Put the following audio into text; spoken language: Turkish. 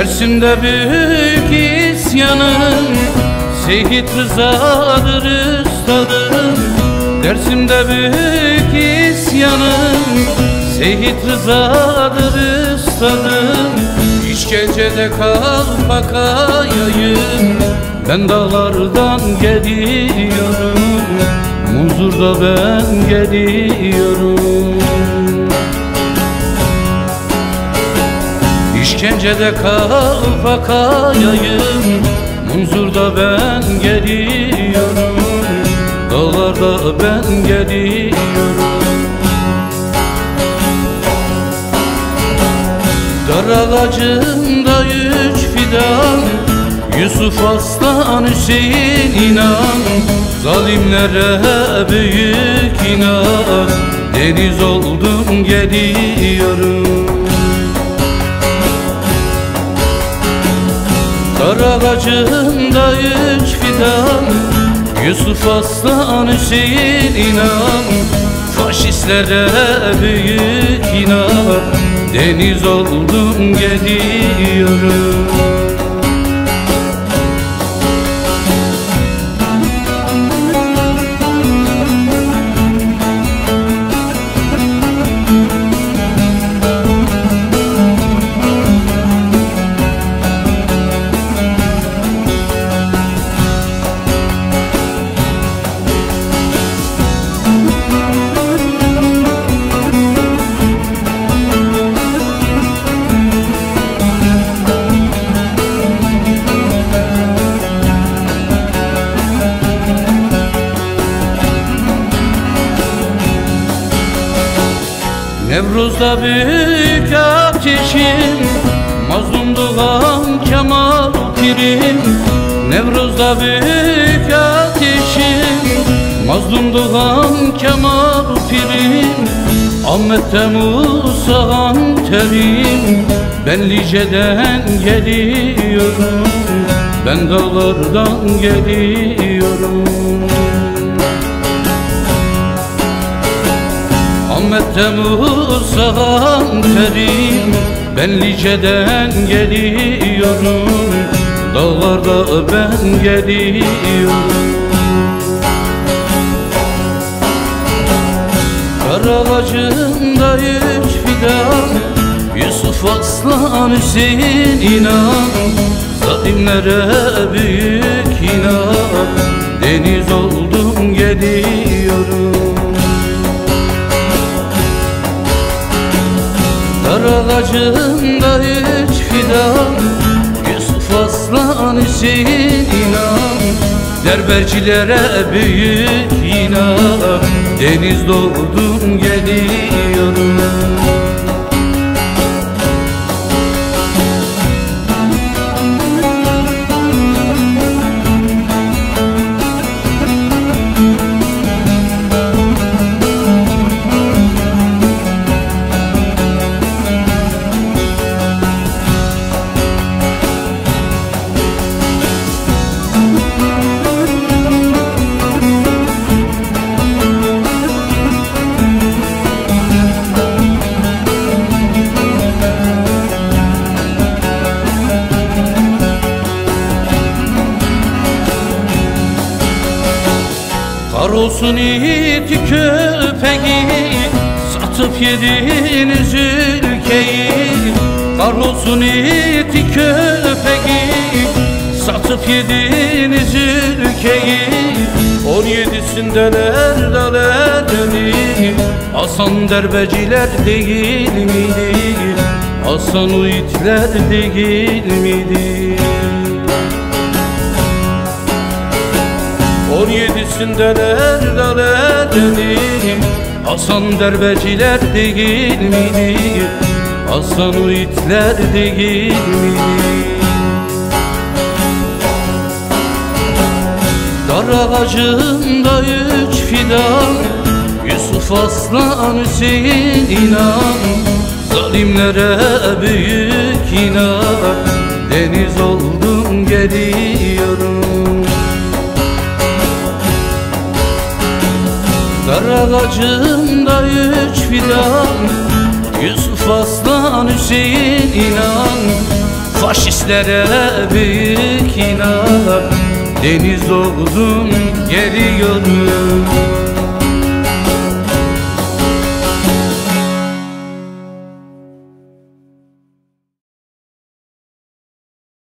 Dersimde büyük isyanım Seyit Rıza'dır üstadım. Dersimde büyük isyanım Seyit Rıza'dır üstadım. İşkencede kalfakayayım, ben dağlardan geliyorum, Muzur'da ben geliyorum. İşkencede kalfakayayım, Muzur'da ben geliyorum, dağlarda ben geliyorum. Dar ağacında 3 fidan, Yusuf Aslan, Hüseyin İnan. Zalimlere büyük inan, deniz oldum geliyorum. Dar ağacında 3 fidan, Yusuf Aslan, Hüseyin İnan. Faşistlere büyük inan, deniz oldum geliyorum. Nevruz'da büyük ateşim, mazlum doğan Kemal Pirim. Nevruz'da büyük ateşim, mazlum doğan Kemal Pirim. Ahmet'te Musa Anterim, ben Lice'den geliyorum, ben dağlardan geliyorum. Ahmet'te Musa Anterim, ben Lice'den geliyorum, dağlarda ben geliyorum. Dar ağacında 3 fidan, Yusuf Aslan, Hüseyin İnan. Zalimlere büyük inan, deniz oldum geliyorum. Dar ağacında 3 fidan, Yusuf Aslan, Hüseyin İnan. Derbercilere büyük inan, deniz doğdum geliyorum. Kahrolsun iti köpeği, satıp yediniz ülkeyi. Kahrolsun iti köpeği, satıp yediniz ülkeyi. 17'sinden Erdal Erdem'i, Hasan derbeciler değil miydi? Hasan o itler değil miydi? 17'sinden Erdal Erdem'i, Hasan derbeciler değil miydi? Hasan o itler değil miydi? Dar ağacında 3 fidan, Yusuf Aslan, Hüseyin İnan. Zalimlere büyük inan, deniz oldum geliyorum. Dar ağacında 3 fidan, Yusuf Aslan, Hüseyin İnan. faşistlere büyük inan. Deniz oldum geliyorum.